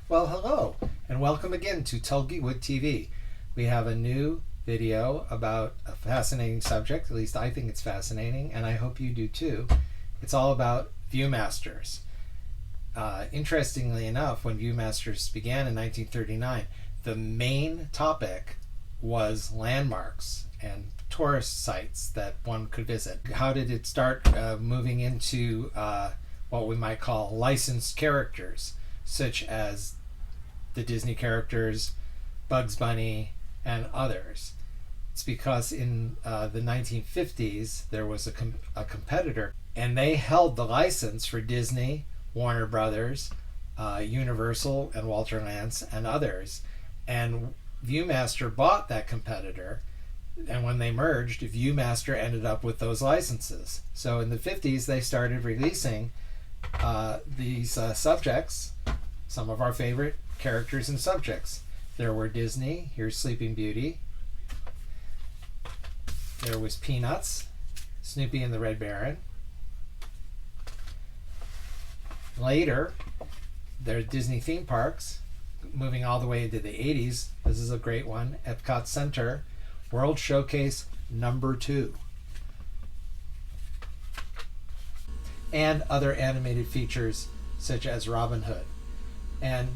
Well, hello, and welcome again to Tulgywood TV. We have a new video about a fascinating subject. At least I think it's fascinating, and I hope you do too. It's all about ViewMasters. Interestingly enough, when ViewMasters began in 1939, the main topic was landmarks and tourist sites that one could visit. How did it start moving into what we might call licensed characters, such as the Disney characters, Bugs Bunny, and others? It's because in the 1950s there was a competitor, and they held the license for Disney, Warner Brothers, Universal, and Walter Lantz, and others. And ViewMaster bought that competitor, and when they merged, ViewMaster ended up with those licenses. So in the 50s they started releasing these subjects, some of our favorite characters and subjects. There were Disney, here's Sleeping Beauty. There was Peanuts, Snoopy and the Red Baron. Later, there's Disney theme parks, moving all the way into the 80s. This is a great one, Epcot Center, World Showcase #2. And other animated features such as Robin Hood. And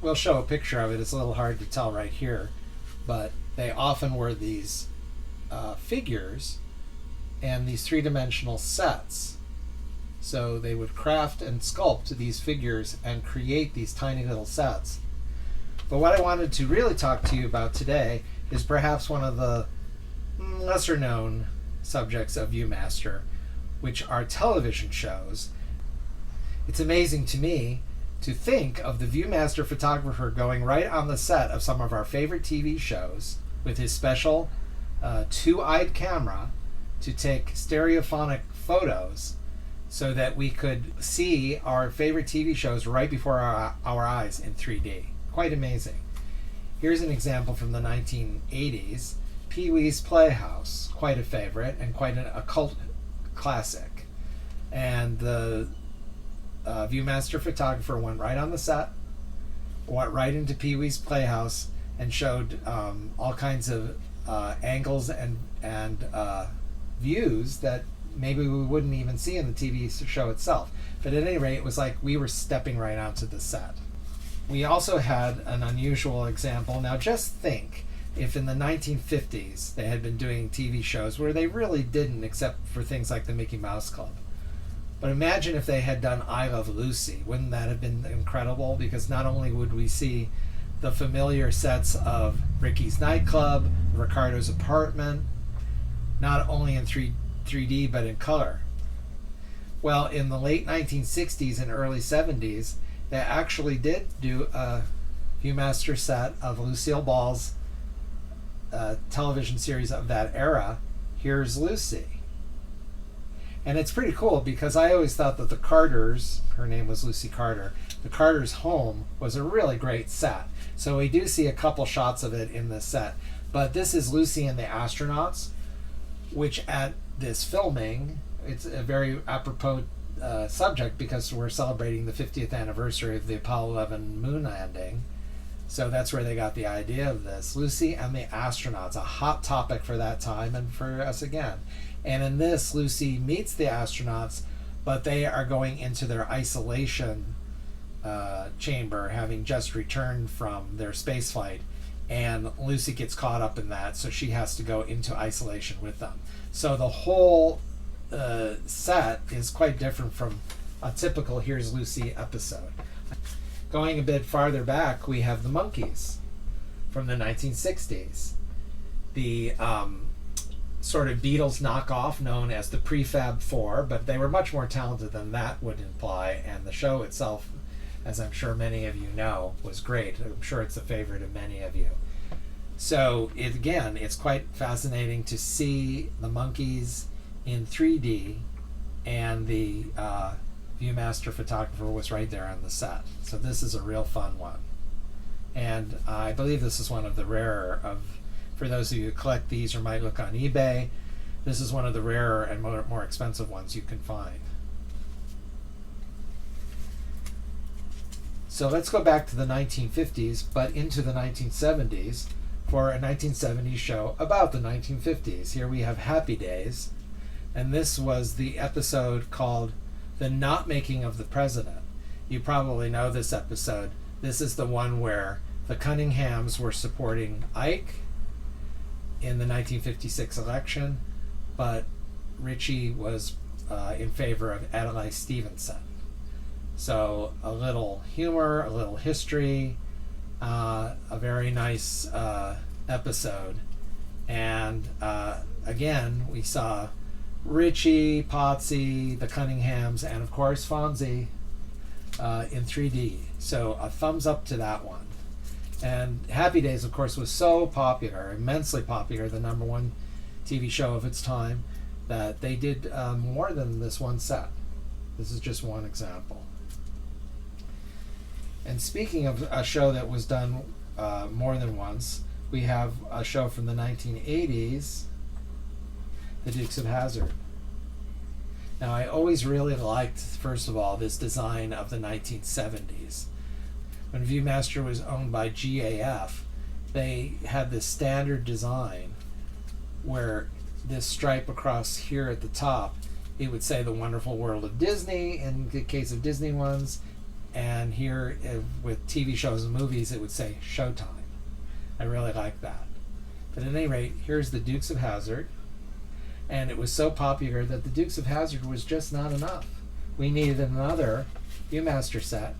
we'll show a picture of it. It's a little hard to tell right here, but they often were these figures and these three-dimensional sets. So they would craft and sculpt these figures and create these tiny little sets. But what I wanted to really talk to you about today is perhaps one of the lesser known subjects of ViewMaster, which are television shows. It's amazing to me to think of the ViewMaster photographer going right on the set of some of our favorite TV shows with his special two-eyed camera to take stereophonic photos so that we could see our favorite TV shows right before our eyes in 3D. Quite amazing. Here's an example from the 1980s, Pee-wee's Playhouse, quite a favorite and quite a cult classic. And the ViewMaster photographer went right on the set, went right into Pee-wee's Playhouse, and showed all kinds of angles and views that maybe we wouldn't even see in the TV show itself. But at any rate, it was like we were stepping right onto the set. We also had an unusual example. Now just think, if in the 1950s they had been doing TV shows where they really didn't, except for things like the Mickey Mouse Club. But imagine if they had done I Love Lucy. Wouldn't that have been incredible? Because not only would we see the familiar sets of Ricky's Nightclub, Ricardo's Apartment, not only in 3D but in color. Well, in the late 1960s and early 70s, they actually did do a ViewMaster set of Lucille Ball's television series of that era, Here's Lucy. And it's pretty cool because I always thought that the Carters, her name was Lucy Carter, the Carters' home was a really great set. So we do see a couple shots of it in this set. But this is Lucy and the Astronauts, which at this filming, it's a very apropos subject because we're celebrating the 50th anniversary of the Apollo 11 moon landing. So that's where they got the idea of this. Lucy and the Astronauts, a hot topic for that time and for us again. And in this, Lucy meets the astronauts, but they are going into their isolation chamber, having just returned from their space flight. And Lucy gets caught up in that, so she has to go into isolation with them. So the whole set is quite different from a typical Here's Lucy episode. Going a bit farther back, we have the Monkees from the 1960s. The sort of Beatles knockoff known as the Prefab Four, but they were much more talented than that would imply, and the show itself, as I'm sure many of you know, was great. I'm sure it's a favorite of many of you. So again, it's quite fascinating to see the Monkees in 3D, and the ViewMaster photographer was right there on the set. So this is a real fun one. And I believe this is one of the rarer of, for those of you who collect these or might look on eBay, this is one of the rarer and more expensive ones you can find. So let's go back to the 1950s, but into the 1970s for a 1970s show about the 1950s. Here we have Happy Days, and this was the episode called The Not Making of the President. You probably know this episode. This is the one where the Cunninghams were supporting Ike in the 1956 election, but Richie was in favor of Adlai Stevenson. So a little humor, a little history, a very nice episode. And again, we saw Richie, Potsy, the Cunninghams, and of course Fonzie in 3D. So a thumbs up to that one. And Happy Days, of course, was so popular, immensely popular, the #1 TV show of its time, that they did more than this one set. This is just one example. And speaking of a show that was done more than once, we have a show from the 1980s, The Dukes of Hazzard. Now, I always really liked, first of all, this design of the 1970s. When ViewMaster was owned by GAF, they had this standard design where this stripe across here at the top, it would say The Wonderful World of Disney in the case of Disney ones, and here with TV shows and movies it would say Showtime. I really like that. But at any rate, here's the Dukes of Hazzard, and it was so popular that the Dukes of Hazzard was just not enough. We needed another ViewMaster set,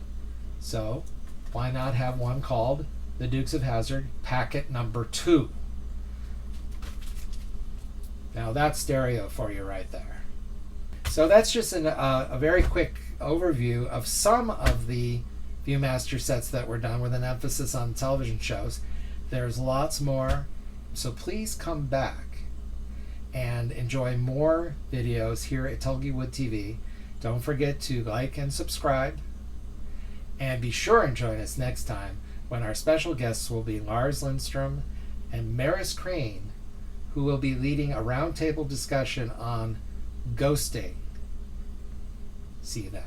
so why not have one called the Dukes of Hazzard Packet Number 2? Now that's stereo for you right there. So that's just a very quick overview of some of the ViewMaster sets that were done with an emphasis on television shows. There's lots more, so please come back and enjoy more videos here at Tullywood TV. Don't forget to like and subscribe, and be sure and join us next time when our special guests will be Lars Lindstrom and Maris Crane, who will be leading a roundtable discussion on ghosting. See you then.